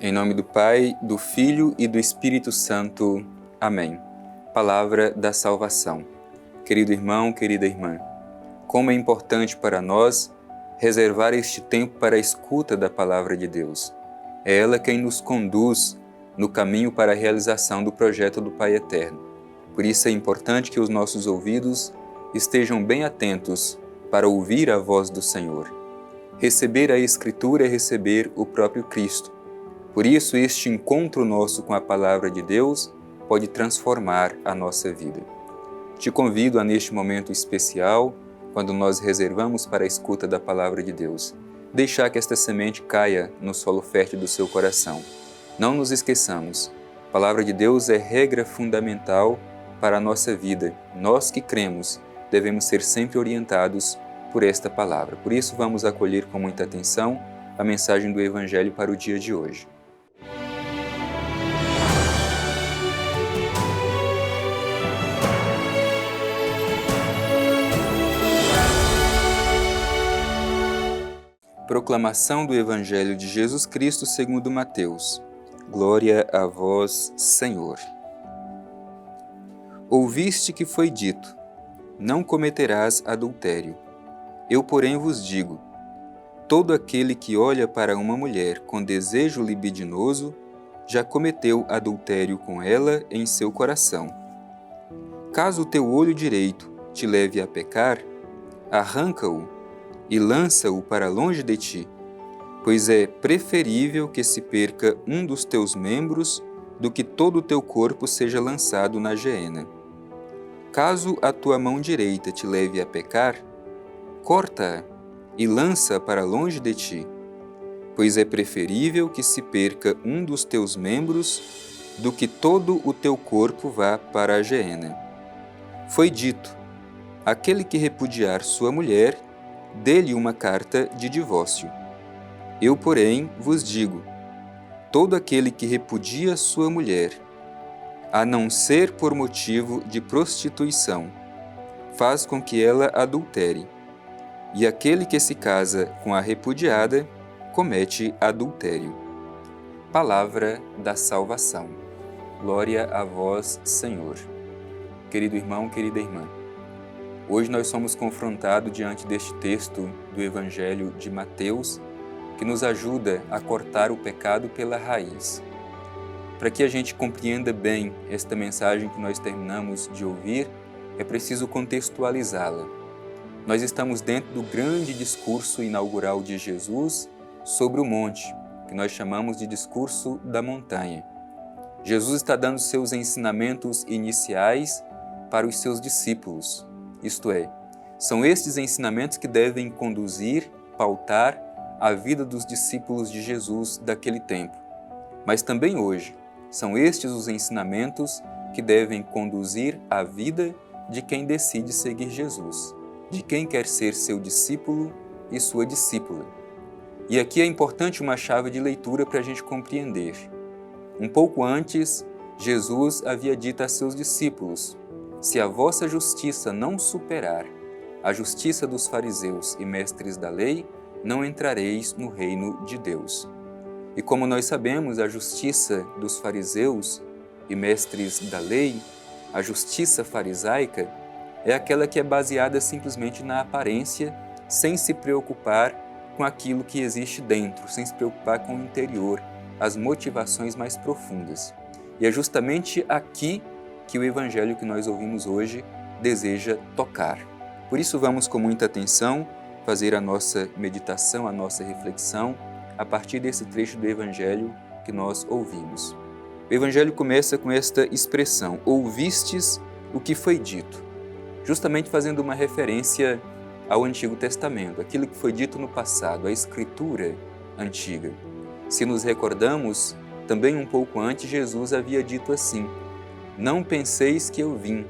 Em nome do Pai, do Filho e do Espírito Santo. Amém. Palavra da salvação. Querido irmão, querida irmã, como é importante para nós reservar este tempo para a escuta da Palavra de Deus. É ela quem nos conduz no caminho para a realização do projeto do Pai Eterno. Por isso é importante que os nossos ouvidos estejam bem atentos para ouvir a voz do Senhor. Receber a Escritura é receber o próprio Cristo. Por isso, este encontro nosso com a Palavra de Deus pode transformar a nossa vida. Te convido a, neste momento especial, quando nós reservamos para a escuta da Palavra de Deus, deixar que esta semente caia no solo fértil do seu coração. Não nos esqueçamos, a Palavra de Deus é regra fundamental para a nossa vida. Nós que cremos devemos ser sempre orientados por esta Palavra. Por isso, vamos acolher com muita atenção a mensagem do Evangelho para o dia de hoje. Proclamação do Evangelho de Jesus Cristo segundo Mateus. Glória a vós, Senhor. Ouviste que foi dito: não cometerás adultério. Eu, porém, vos digo: todo aquele que olha para uma mulher com desejo libidinoso já cometeu adultério com ela em seu coração. Caso o teu olho direito te leve a pecar, arranca-o e lança-o para longe de ti, pois é preferível que se perca um dos teus membros do que todo o teu corpo seja lançado na geena. Caso a tua mão direita te leve a pecar, corta-a e lança-a para longe de ti, pois é preferível que se perca um dos teus membros do que todo o teu corpo vá para a geena. Foi dito: aquele que repudiar sua mulher, dê-lhe uma carta de divórcio. Eu, porém, vos digo: todo aquele que repudia sua mulher, a não ser por motivo de prostituição, faz com que ela adultere, e aquele que se casa com a repudiada comete adultério. Palavra da salvação. Glória a vós, Senhor. Querido irmão, querida irmã, hoje nós somos confrontados diante deste texto do Evangelho de Mateus, que nos ajuda a cortar o pecado pela raiz. Para que a gente compreenda bem esta mensagem que nós terminamos de ouvir, é preciso contextualizá-la. Nós estamos dentro do grande discurso inaugural de Jesus sobre o monte, que nós chamamos de discurso da montanha. Jesus está dando seus ensinamentos iniciais para os seus discípulos. Isto é, são estes ensinamentos que devem conduzir, pautar a vida dos discípulos de Jesus daquele tempo. Mas também hoje, são estes os ensinamentos que devem conduzir a vida de quem decide seguir Jesus, de quem quer ser seu discípulo e sua discípula. E aqui é importante uma chave de leitura para a gente compreender. Um pouco antes, Jesus havia dito a seus discípulos: se a vossa justiça não superar a justiça dos fariseus e mestres da lei, não entrareis no reino de Deus. E como nós sabemos, a justiça dos fariseus e mestres da lei, a justiça farisaica, é aquela que é baseada simplesmente na aparência, sem se preocupar com aquilo que existe dentro, sem se preocupar com o interior, as motivações mais profundas. E é justamente aqui que o Evangelho que nós ouvimos hoje deseja tocar. Por isso vamos com muita atenção fazer a nossa meditação, a nossa reflexão a partir desse trecho do Evangelho que nós ouvimos. O Evangelho começa com esta expressão: ouvistes o que foi dito, justamente fazendo uma referência ao Antigo Testamento, aquilo que foi dito no passado, a Escritura antiga. Se nos recordamos, também um pouco antes Jesus havia dito assim: não penseis que eu vim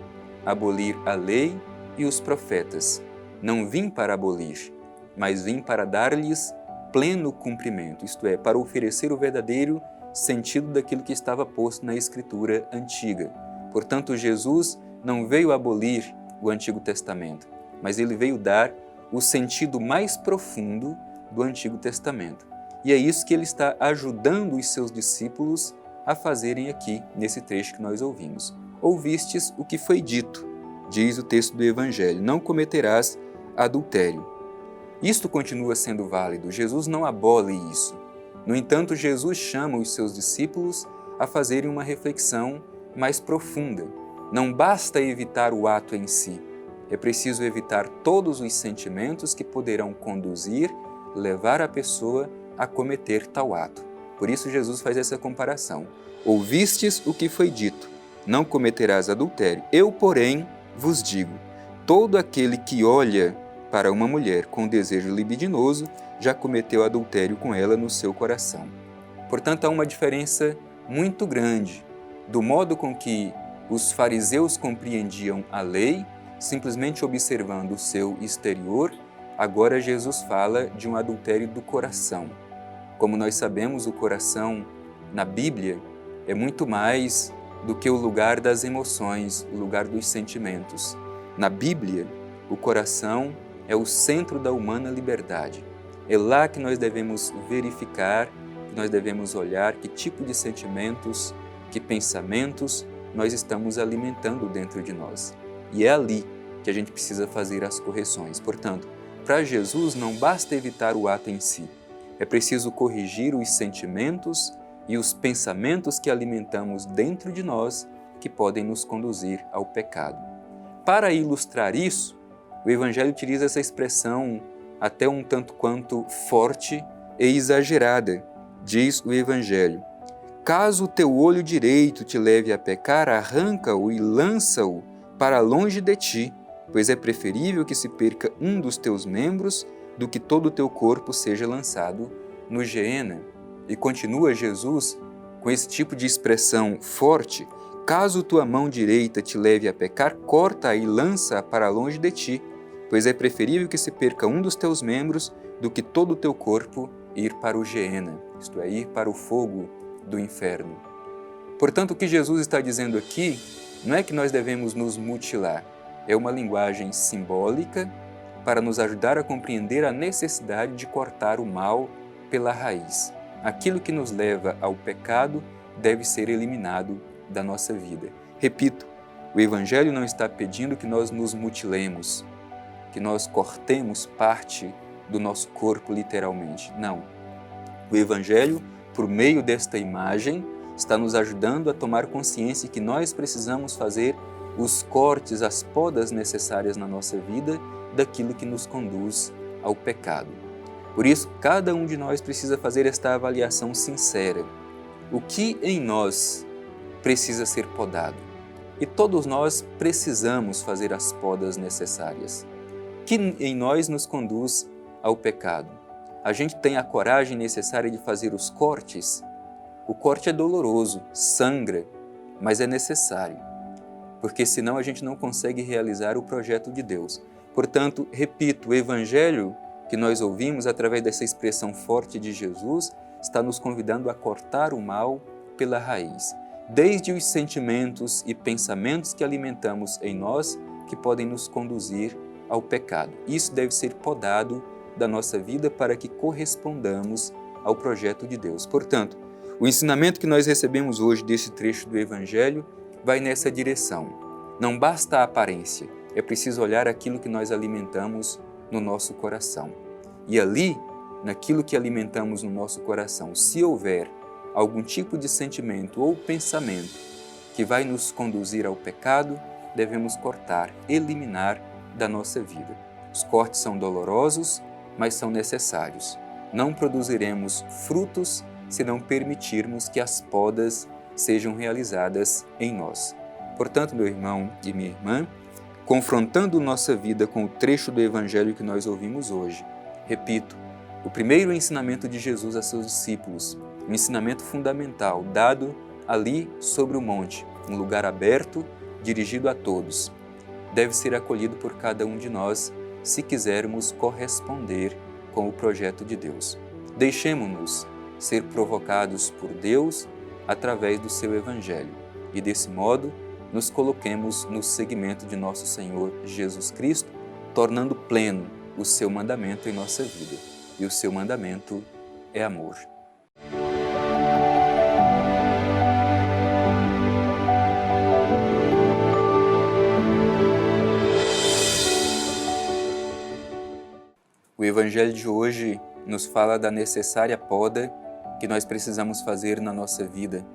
abolir a lei e os profetas. Não vim para abolir, mas vim para dar-lhes pleno cumprimento, isto é, para oferecer o verdadeiro sentido daquilo que estava posto na Escritura antiga. Portanto, Jesus não veio abolir o Antigo Testamento, mas ele veio dar o sentido mais profundo do Antigo Testamento. E é isso que ele está ajudando os seus discípulos a fazerem aqui, nesse trecho que nós ouvimos. Ouvistes o que foi dito, diz o texto do Evangelho, não cometerás adultério. Isto continua sendo válido, Jesus não abole isso. No entanto, Jesus chama os seus discípulos a fazerem uma reflexão mais profunda. Não basta evitar o ato em si, é preciso evitar todos os sentimentos que poderão conduzir, levar a pessoa a cometer tal ato. Por isso Jesus faz essa comparação. Ouvistes o que foi dito, não cometerás adultério. Eu, porém, vos digo, todo aquele que olha para uma mulher com desejo libidinoso já cometeu adultério com ela no seu coração. Portanto, há uma diferença muito grande do modo com que os fariseus compreendiam a lei, simplesmente observando o seu exterior. Agora Jesus fala de um adultério do coração. Como nós sabemos, o coração na Bíblia é muito mais do que o lugar das emoções, o lugar dos sentimentos. Na Bíblia, o coração é o centro da humana liberdade. É lá que nós devemos verificar, que nós devemos olhar que tipo de sentimentos, que pensamentos nós estamos alimentando dentro de nós. E é ali que a gente precisa fazer as correções. Portanto, para Jesus não basta evitar o ato em si, é preciso corrigir os sentimentos e os pensamentos que alimentamos dentro de nós que podem nos conduzir ao pecado. Para ilustrar isso, o Evangelho utiliza essa expressão até um tanto quanto forte e exagerada. Diz o Evangelho: caso o teu olho direito te leve a pecar, arranca-o e lança-o para longe de ti, pois é preferível que se perca um dos teus membros do que todo o teu corpo seja lançado no Geena. E continua Jesus com esse tipo de expressão forte: caso tua mão direita te leve a pecar, corta-a e lança-a para longe de ti, pois é preferível que se perca um dos teus membros do que todo o teu corpo ir para o Geena, isto é, ir para o fogo do inferno. Portanto, o que Jesus está dizendo aqui não é que nós devemos nos mutilar, é uma linguagem simbólica para nos ajudar a compreender a necessidade de cortar o mal pela raiz. Aquilo que nos leva ao pecado deve ser eliminado da nossa vida. Repito, o Evangelho não está pedindo que nós nos mutilemos, que nós cortemos parte do nosso corpo literalmente. Não. O Evangelho, por meio desta imagem, está nos ajudando a tomar consciência que nós precisamos fazer os cortes, as podas necessárias na nossa vida daquilo que nos conduz ao pecado. Por isso, cada um de nós precisa fazer esta avaliação sincera. O que em nós precisa ser podado? E todos nós precisamos fazer as podas necessárias. O que em nós nos conduz ao pecado? A gente tem a coragem necessária de fazer os cortes? O corte é doloroso, sangra, mas é necessário, porque senão a gente não consegue realizar o projeto de Deus. Portanto, repito, o Evangelho que nós ouvimos através dessa expressão forte de Jesus está nos convidando a cortar o mal pela raiz, desde os sentimentos e pensamentos que alimentamos em nós que podem nos conduzir ao pecado. Isso deve ser podado da nossa vida para que correspondamos ao projeto de Deus. Portanto, o ensinamento que nós recebemos hoje desse trecho do Evangelho vai nessa direção. Não basta a aparência, é preciso olhar aquilo que nós alimentamos no nosso coração. E ali, naquilo que alimentamos no nosso coração, se houver algum tipo de sentimento ou pensamento que vai nos conduzir ao pecado, devemos cortar, eliminar da nossa vida. Os cortes são dolorosos, mas são necessários. Não produziremos frutos se não permitirmos que as podas sejam realizadas em nós. Portanto, meu irmão e minha irmã, confrontando nossa vida com o trecho do Evangelho que nós ouvimos hoje, repito, o primeiro ensinamento de Jesus a seus discípulos, um ensinamento fundamental, dado ali sobre o monte, um lugar aberto, dirigido a todos, deve ser acolhido por cada um de nós se quisermos corresponder com o projeto de Deus. Deixemo-nos ser provocados por Deus através do seu Evangelho e, desse modo, nos coloquemos no seguimento de nosso Senhor Jesus Cristo, tornando pleno o seu mandamento em nossa vida. E o seu mandamento é amor. O Evangelho de hoje nos fala da necessária poda que nós precisamos fazer na nossa vida,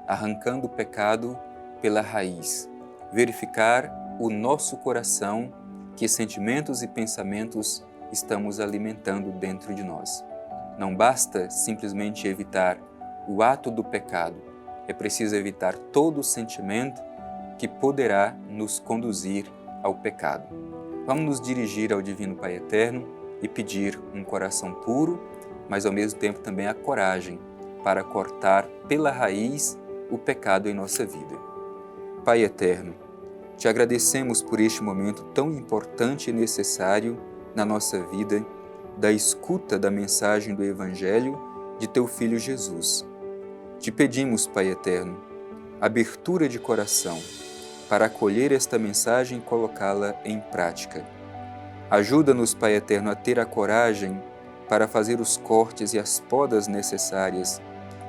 arrancando o pecado pela raiz, verificar o nosso coração, que sentimentos e pensamentos estamos alimentando dentro de nós. Não basta simplesmente evitar o ato do pecado, é preciso evitar todo sentimento que poderá nos conduzir ao pecado. Vamos nos dirigir ao Divino Pai Eterno e pedir um coração puro, mas ao mesmo tempo também a coragem para cortar pela raiz o pecado em nossa vida. Pai Eterno, te agradecemos por este momento tão importante e necessário na nossa vida, da escuta da mensagem do Evangelho de Teu Filho Jesus. Te pedimos, Pai Eterno, abertura de coração para acolher esta mensagem e colocá-la em prática. Ajuda-nos, Pai Eterno, a ter a coragem para fazer os cortes e as podas necessárias,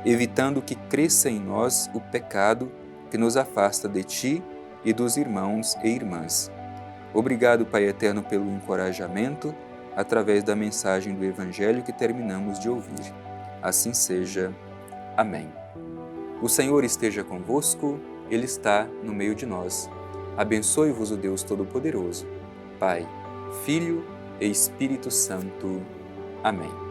evitando que cresça em nós o pecado que nos afasta de Ti e dos irmãos e irmãs. Obrigado, Pai Eterno, pelo encorajamento através da mensagem do Evangelho que terminamos de ouvir. Assim seja. Amém. O Senhor esteja convosco, Ele está no meio de nós. Abençoe-vos o Deus Todo-Poderoso, Pai, Filho e Espírito Santo. Amém.